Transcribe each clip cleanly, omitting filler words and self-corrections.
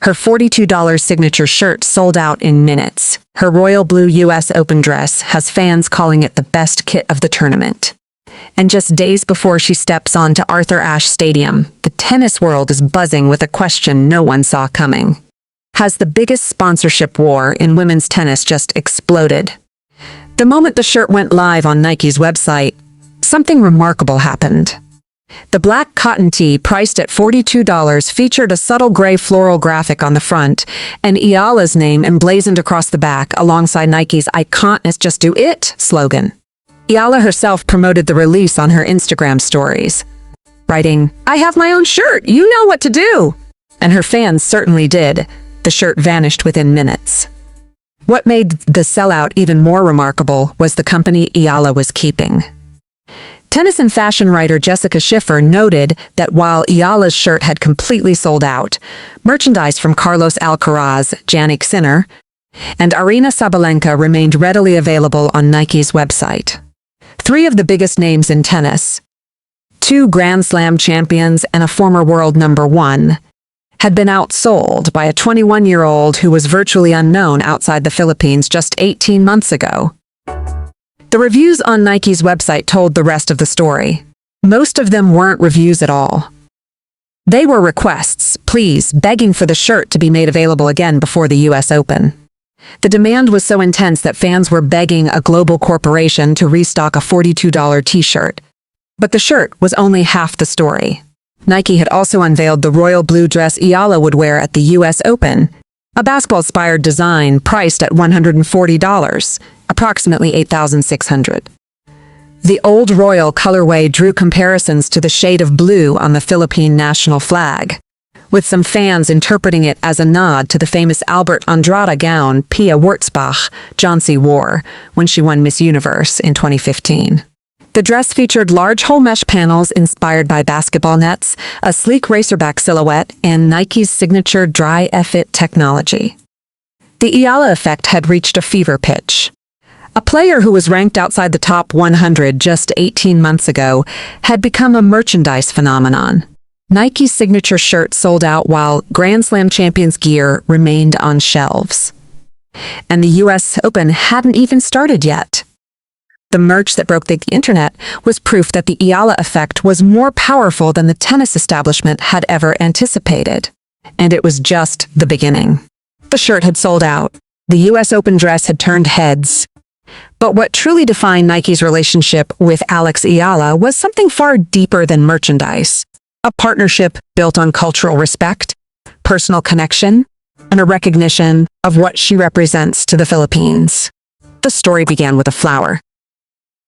Her $42 signature shirt sold out in minutes. Her royal blue US Open dress has fans calling it the best kit of the tournament. And just days before she steps onto Arthur Ashe Stadium, the tennis world is buzzing with a question no one saw coming. Has the biggest sponsorship war in women's tennis just exploded? The moment the shirt went live on Nike's website, something remarkable happened. The black cotton tee, priced at $42, featured a subtle gray floral graphic on the front and Eala's name emblazoned across the back alongside Nike's "I can't just do it" slogan. Eala herself promoted the release on her Instagram stories, writing, "I have my own shirt, you know what to do!" And her fans certainly did. The shirt vanished within minutes. What made the sellout even more remarkable was the company Eala was keeping. Tennis and fashion writer Jessica Schiffer noted that while Eala's shirt had completely sold out, merchandise from Carlos Alcaraz, Jannik Sinner, and Aryna Sabalenka remained readily available on Nike's website. Three of the biggest names in tennis, two Grand Slam champions and a former world number one, had been outsold by a 21-year-old who was virtually unknown outside the Philippines just 18 months ago. The reviews on Nike's website told the rest of the story. Most of them weren't reviews at all. They were requests, pleas, begging for the shirt to be made available again before the US Open. The demand was so intense that fans were begging a global corporation to restock a $42 t-shirt. But the shirt was only half the story. Nike had also unveiled the royal blue dress Eala would wear at the US Open, a basketball-inspired design priced at $140, approximately $8,600. The old royal colorway drew comparisons to the shade of blue on the Philippine national flag, with some fans interpreting it as a nod to the famous Albert Andrade gown Pia Wurtzbach-Johnsy wore when she won Miss Universe in 2015. The dress featured large whole mesh panels inspired by basketball nets, a sleek racerback silhouette, and Nike's signature dry fit technology. The Eala effect had reached a fever pitch. A player who was ranked outside the top 100 just 18 months ago had become a merchandise phenomenon. Nike's signature shirt sold out while Grand Slam champions gear remained on shelves. And the US Open hadn't even started yet. The merch that broke the internet was proof that the Eala effect was more powerful than the tennis establishment had ever anticipated. And it was just the beginning. The shirt had sold out. The US Open dress had turned heads. But what truly defined Nike's relationship with Alex Eala was something far deeper than merchandise. A partnership built on cultural respect, personal connection, and a recognition of what she represents to the Philippines. The story began with a flower.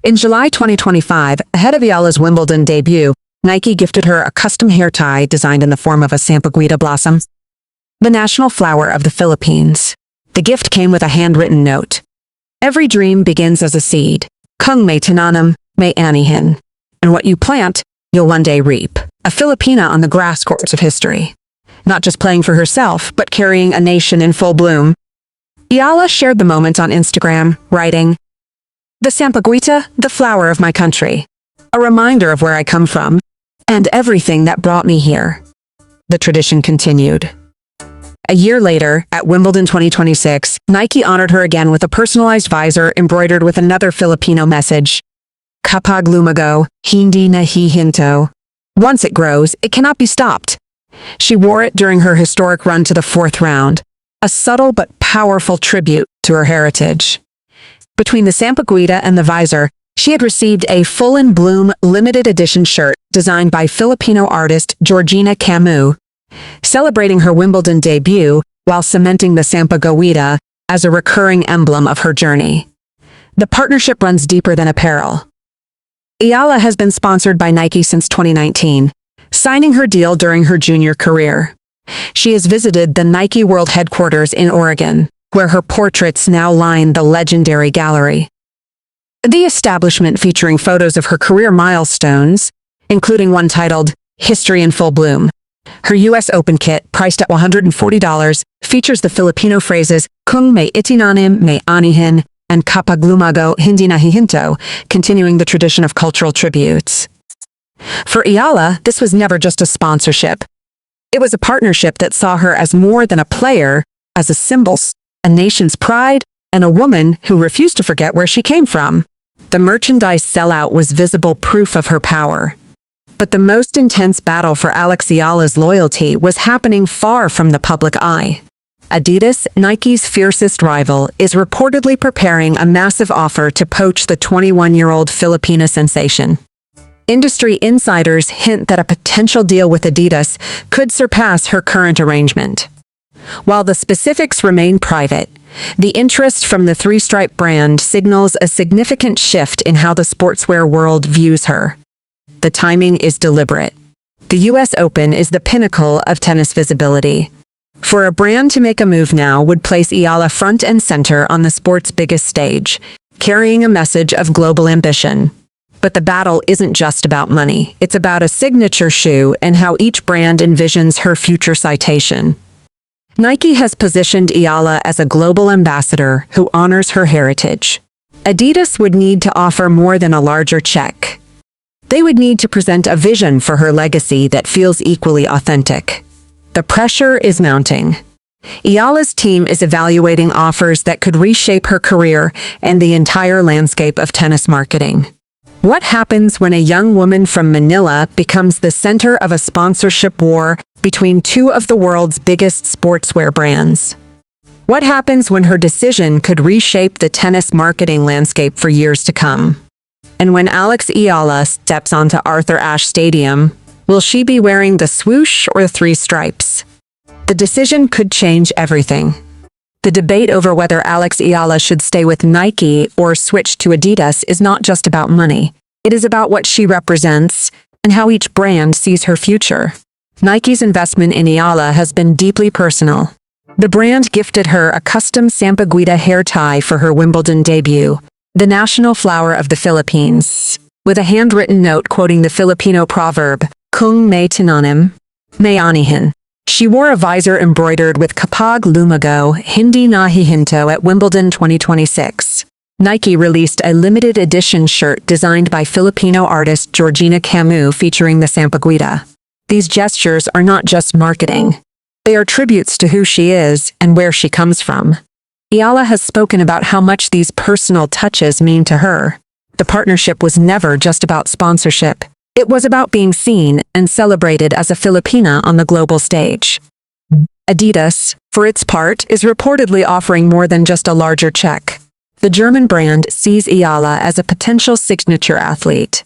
In July 2025, ahead of Eala's Wimbledon debut, Nike gifted her a custom hair tie designed in the form of a sampaguita blossom, the national flower of the Philippines. The gift came with a handwritten note. Every dream begins as a seed. Kung may tinanim, may anihin. And what you plant, you'll one day reap. A Filipina on the grass courts of history. Not just playing for herself, but carrying a nation in full bloom. Eala shared the moment on Instagram, writing, "The sampaguita, the flower of my country. A reminder of where I come from, and everything that brought me here." The tradition continued. A year later, at Wimbledon 2026, Nike honored her again with a personalized visor embroidered with another Filipino message, "Kapag lumago, hindi nahihinto." Once it grows, it cannot be stopped. She wore it during her historic run to the fourth round, a subtle but powerful tribute to her heritage. Between the sampaguita and the visor, she had received a full-in-bloom limited edition shirt designed by Filipino artist Georgina Camus, celebrating her Wimbledon debut while cementing the sampaguita as a recurring emblem of her journey. The partnership runs deeper than apparel. Eala has been sponsored by Nike since 2019, signing her deal during her junior career. She has visited the Nike World Headquarters in Oregon, where her portraits now line the legendary gallery. The establishment featuring photos of her career milestones, including one titled "History in Full Bloom." Her US Open kit, priced at $140, features the Filipino phrases "Kung may itinanim, may anihin," and "Kapag lumago, hindi nahihinto," continuing the tradition of cultural tributes. For Eala, this was never just a sponsorship. It was a partnership that saw her as more than a player, as a symbol, a nation's pride, and a woman who refused to forget where she came from. The merchandise sellout was visible proof of her power. But the most intense battle for Alex Eala's loyalty was happening far from the public eye. Adidas, Nike's fiercest rival, is reportedly preparing a massive offer to poach the 21-year-old Filipina sensation. Industry insiders hint that a potential deal with Adidas could surpass her current arrangement. While the specifics remain private, the interest from the three-stripe brand signals a significant shift in how the sportswear world views her. The timing is deliberate. The US Open is the pinnacle of tennis visibility. For a brand to make a move now would place Eala front and center on the sport's biggest stage, carrying a message of global ambition. But the battle isn't just about money. It's about a signature shoe and how each brand envisions her future citation. Nike has positioned Eala as a global ambassador who honors her heritage. Adidas would need to offer more than a larger check. They would need to present a vision for her legacy that feels equally authentic. The pressure is mounting. Eala's team is evaluating offers that could reshape her career and the entire landscape of tennis marketing. What happens when a young woman from Manila becomes the center of a sponsorship war between two of the world's biggest sportswear brands? What happens when her decision could reshape the tennis marketing landscape for years to come? And when Alex Eala steps onto Arthur Ashe Stadium, will she be wearing the swoosh or the three stripes? The decision could change everything. The debate over whether Alex Eala should stay with Nike or switch to Adidas is not just about money. It is about what she represents and how each brand sees her future. Nike's investment in Eala has been deeply personal. The brand gifted her a custom Sampaguita hair tie for her Wimbledon debut, the national flower of the Philippines, with a handwritten note quoting the Filipino proverb, "Kung may tinanim, may anihin." She wore a visor embroidered with "Kapag lumago, hindi nahihinto" at Wimbledon 2026. Nike released a limited edition shirt designed by Filipino artist Georgina Camus featuring the Sampaguita. These gestures are not just marketing. They are tributes to who she is and where she comes from. Eala has spoken about how much these personal touches mean to her. The partnership was never just about sponsorship. It was about being seen and celebrated as a Filipina on the global stage. Adidas, for its part, is reportedly offering more than just a larger check. The German brand sees Eala as a potential signature athlete.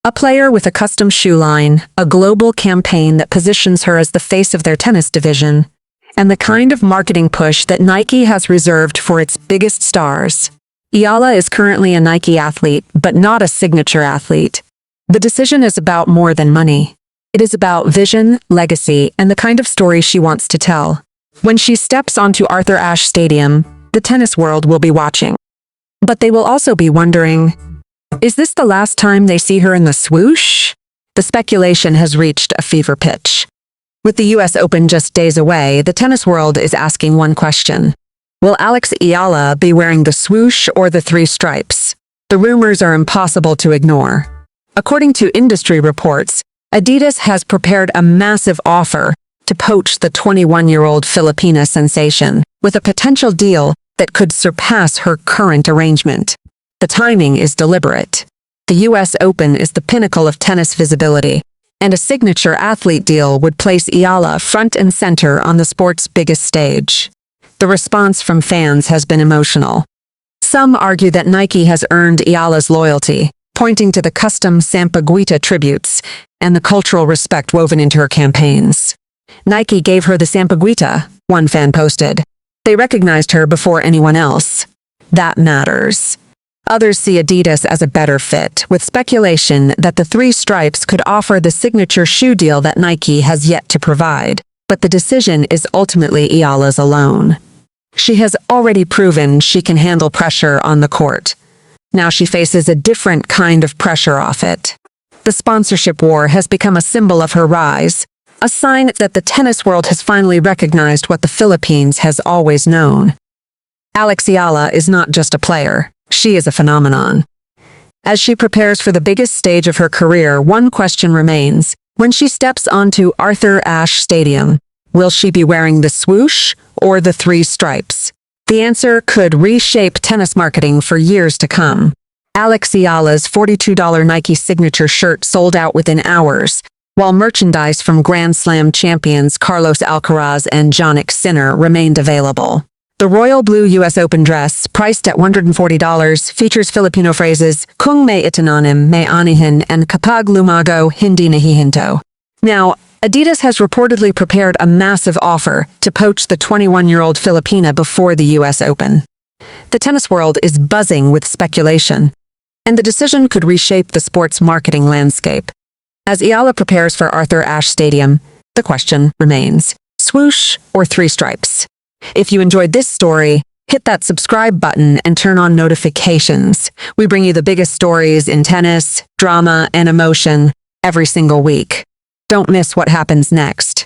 A player with a custom shoe line, a global campaign that positions her as the face of their tennis division, and the kind of marketing push that Nike has reserved for its biggest stars. Eala is currently a Nike athlete, but not a signature athlete. The decision is about more than money. It is about vision, legacy, and the kind of story she wants to tell. When she steps onto Arthur Ashe Stadium, the tennis world will be watching. But they will also be wondering, is this the last time they see her in the swoosh? The speculation has reached a fever pitch. With the US Open just days away, the tennis world is asking one question. Will Alex Eala be wearing the swoosh or the three stripes? The rumors are impossible to ignore. According to industry reports, Adidas has prepared a massive offer to poach the 21-year-old Filipina sensation, with a potential deal that could surpass her current arrangement. The timing is deliberate. The US Open is the pinnacle of tennis visibility, and a signature athlete deal would place Eala front and center on the sport's biggest stage. The response from fans has been emotional. Some argue that Nike has earned Eala's loyalty, pointing to the custom Sampaguita tributes and the cultural respect woven into her campaigns. Nike gave her the Sampaguita, one fan posted. They recognized her before anyone else. That matters. Others see Adidas as a better fit, with speculation that the three stripes could offer the signature shoe deal that Nike has yet to provide. But the decision is ultimately Eala's alone. She has already proven she can handle pressure on the court. Now she faces a different kind of pressure off it. The sponsorship war has become a symbol of her rise, a sign that the tennis world has finally recognized what the Philippines has always known. Alex Eala is not just a player, she is a phenomenon. As she prepares for the biggest stage of her career, one question remains: When she steps onto Arthur Ashe Stadium, will she be wearing the swoosh or the three stripes? The answer could reshape tennis marketing for years to come. Alex Eala's $42 Nike signature shirt sold out within hours, while merchandise from Grand Slam champions Carlos Alcaraz and Jannik Sinner remained available. The royal blue U.S. Open dress, priced at $140, features Filipino phrases, Kung may itinanim, may anihin, and Kapag lumago, hindi nahihinto. Now, Adidas has reportedly prepared a massive offer to poach the 21-year-old Filipina before the U.S. Open. The tennis world is buzzing with speculation, and the decision could reshape the sport's marketing landscape. As Eala prepares for Arthur Ashe Stadium, the question remains, swoosh or three stripes? If you enjoyed this story, hit that subscribe button and turn on notifications. We bring you the biggest stories in tennis, drama, and emotion every single week. Don't miss what happens next.